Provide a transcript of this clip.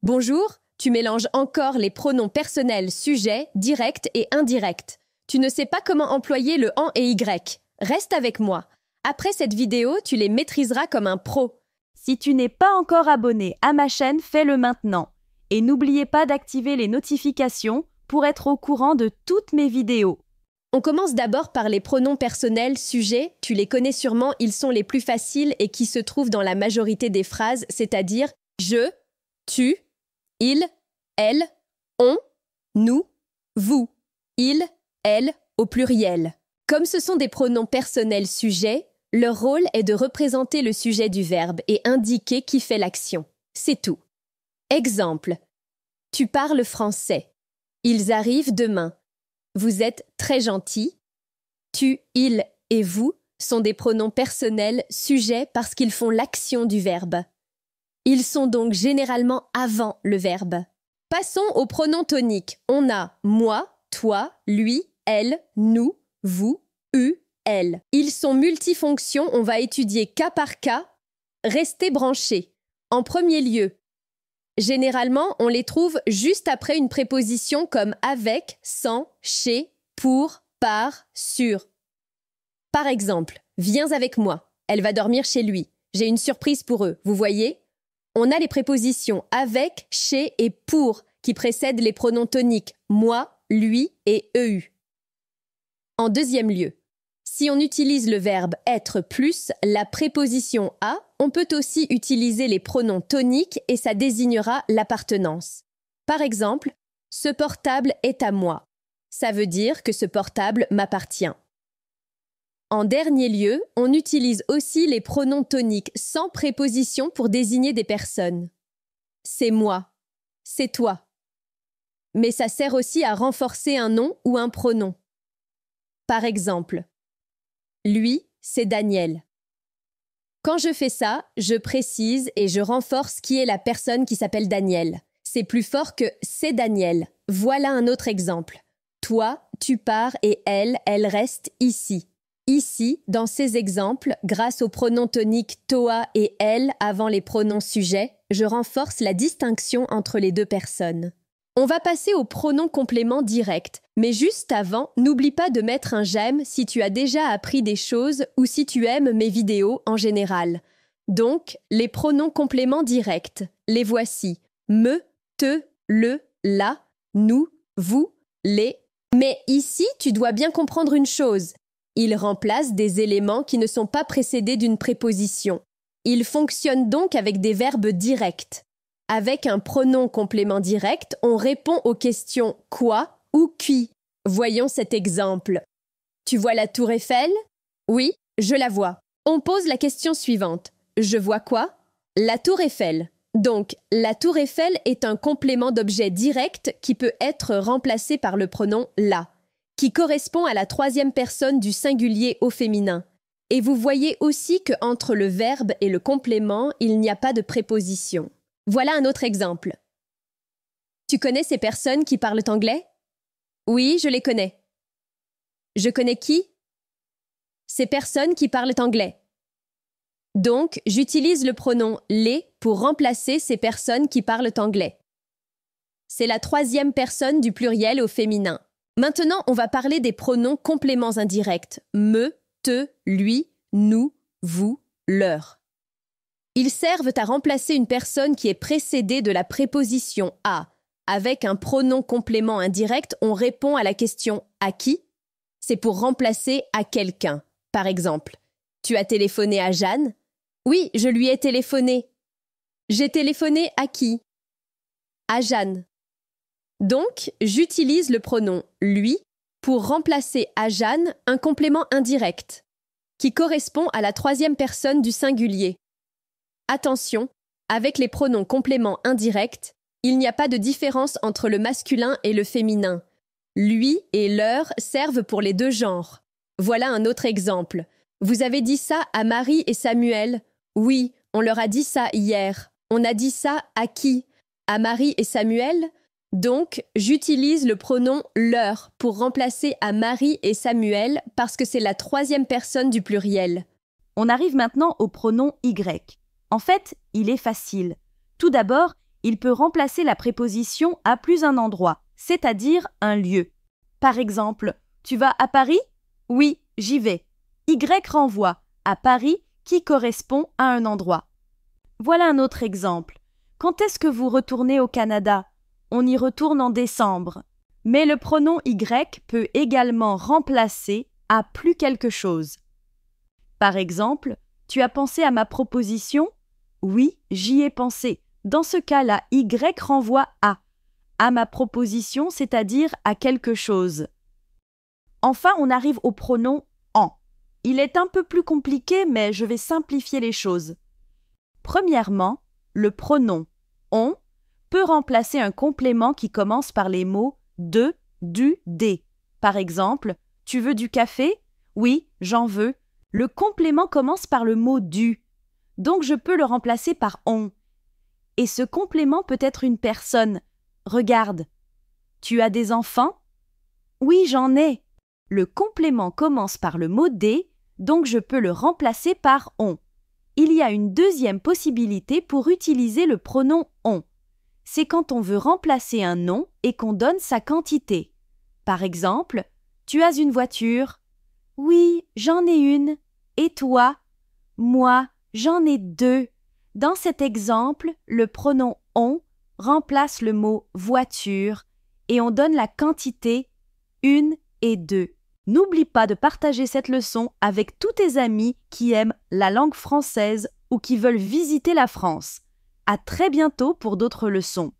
Bonjour, tu mélanges encore les pronoms personnels sujet, direct et indirect. Tu ne sais pas comment employer le en et y. Reste avec moi. Après cette vidéo, tu les maîtriseras comme un pro. Si tu n'es pas encore abonné à ma chaîne, fais-le maintenant. Et n'oubliez pas d'activer les notifications pour être au courant de toutes mes vidéos. On commence d'abord par les pronoms personnels sujet. Tu les connais sûrement, ils sont les plus faciles et qui se trouvent dans la majorité des phrases, c'est-à-dire je, tu, il, elle, on, nous, vous, il, elle au pluriel. Comme ce sont des pronoms personnels sujets, leur rôle est de représenter le sujet du verbe et indiquer qui fait l'action. C'est tout. Exemple. Tu parles français. Ils arrivent demain. Vous êtes très gentil. Tu, il et vous sont des pronoms personnels sujets parce qu'ils font l'action du verbe. Ils sont donc généralement avant le verbe. Passons aux pronoms toniques. On a moi, toi, lui, elle, nous, vous, eux, elle. Ils sont multifonctions, on va étudier cas par cas. Restez branchés. En premier lieu, généralement, on les trouve juste après une préposition comme avec, sans, chez, pour, par, sur. Par exemple, viens avec moi. Elle va dormir chez lui. J'ai une surprise pour eux, vous voyez? On a les prépositions avec, chez et pour qui précèdent les pronoms toniques moi, lui et eu. En deuxième lieu, si on utilise le verbe être plus la préposition à, on peut aussi utiliser les pronoms toniques et ça désignera l'appartenance. Par exemple, ce portable est à moi. Ça veut dire que ce portable m'appartient. En dernier lieu, on utilise aussi les pronoms toniques sans préposition pour désigner des personnes. C'est moi, c'est toi. Mais ça sert aussi à renforcer un nom ou un pronom. Par exemple, lui, c'est Daniel. Quand je fais ça, je précise et je renforce qui est la personne qui s'appelle Daniel. C'est plus fort que c'est Daniel. Voilà un autre exemple. Toi, tu pars et elle reste ici. Ici, dans ces exemples, grâce aux pronoms toniques toi et elle avant les pronoms sujets, je renforce la distinction entre les deux personnes. On va passer aux pronoms compléments directs, mais juste avant, n'oublie pas de mettre un j'aime si tu as déjà appris des choses ou si tu aimes mes vidéos en général. Donc, les pronoms compléments directs, les voici. Me, te, le, la, nous, vous, les. Mais ici, tu dois bien comprendre une chose. Ils remplacent des éléments qui ne sont pas précédés d'une préposition. Ils fonctionnent donc avec des verbes directs. Avec un pronom complément direct, on répond aux questions « quoi » ou « qui ». Voyons cet exemple. Tu vois la tour Eiffel? Oui, je la vois. On pose la question suivante. Je vois quoi? La tour Eiffel. Donc, la tour Eiffel est un complément d'objet direct qui peut être remplacé par le pronom « la », qui correspond à la troisième personne du singulier au féminin. Et vous voyez aussi qu'entre le verbe et le complément, il n'y a pas de préposition. Voilà un autre exemple. Tu connais ces personnes qui parlent anglais? Oui, je les connais. Je connais qui? Ces personnes qui parlent anglais. Donc, j'utilise le pronom « les » pour remplacer ces personnes qui parlent anglais. C'est la troisième personne du pluriel au féminin. Maintenant, on va parler des pronoms compléments indirects. Me, te, lui, nous, vous, leur. Ils servent à remplacer une personne qui est précédée de la préposition « à ». Avec un pronom complément indirect, on répond à la question « à qui ?» C'est pour remplacer « à quelqu'un ». Par exemple, « Tu as téléphoné à Jeanne ?» Oui, je lui ai téléphoné. J'ai téléphoné à qui? À Jeanne. Donc, j'utilise le pronom « lui » pour remplacer à Jeanne un complément indirect, qui correspond à la troisième personne du singulier. Attention, avec les pronoms compléments indirects, il n'y a pas de différence entre le masculin et le féminin. Lui et leur servent pour les deux genres. Voilà un autre exemple. Vous avez dit ça à Marie et Samuel? Oui, on leur a dit ça hier. On a dit ça à qui? À Marie et Samuel? Donc, j'utilise le pronom « leur » pour remplacer à Marie et Samuel parce que c'est la troisième personne du pluriel. On arrive maintenant au pronom « y ». En fait, il est facile. Tout d'abord, il peut remplacer la préposition à plus un endroit, c'est-à-dire un lieu. Par exemple, tu vas à Paris? Oui, j'y vais. Y renvoie à Paris qui correspond à un endroit. Voilà un autre exemple. Quand est-ce que vous retournez au Canada? On y retourne en décembre. Mais le pronom Y peut également remplacer à plus quelque chose. Par exemple, tu as pensé à ma proposition? Oui, j'y ai pensé. Dans ce cas-là, Y renvoie à ma proposition, c'est-à-dire à quelque chose. Enfin, on arrive au pronom en. Il est un peu plus compliqué, mais je vais simplifier les choses. Premièrement, le pronom on peut remplacer un complément qui commence par les mots de, du, des. Par exemple, tu veux du café? Oui, j'en veux. Le complément commence par le mot du. Donc je peux le remplacer par on. Et ce complément peut être une personne. Regarde. Tu as des enfants? Oui, j'en ai. Le complément commence par le mot des, donc je peux le remplacer par on. Il y a une deuxième possibilité pour utiliser le pronom on. C'est quand on veut remplacer un nom et qu'on donne sa quantité. Par exemple, tu as une voiture? Oui, j'en ai une. Et toi? Moi, j'en ai deux. Dans cet exemple, le pronom on remplace le mot voiture et on donne la quantité une et deux. N'oublie pas de partager cette leçon avec tous tes amis qui aiment la langue française ou qui veulent visiter la France. À très bientôt pour d'autres leçons.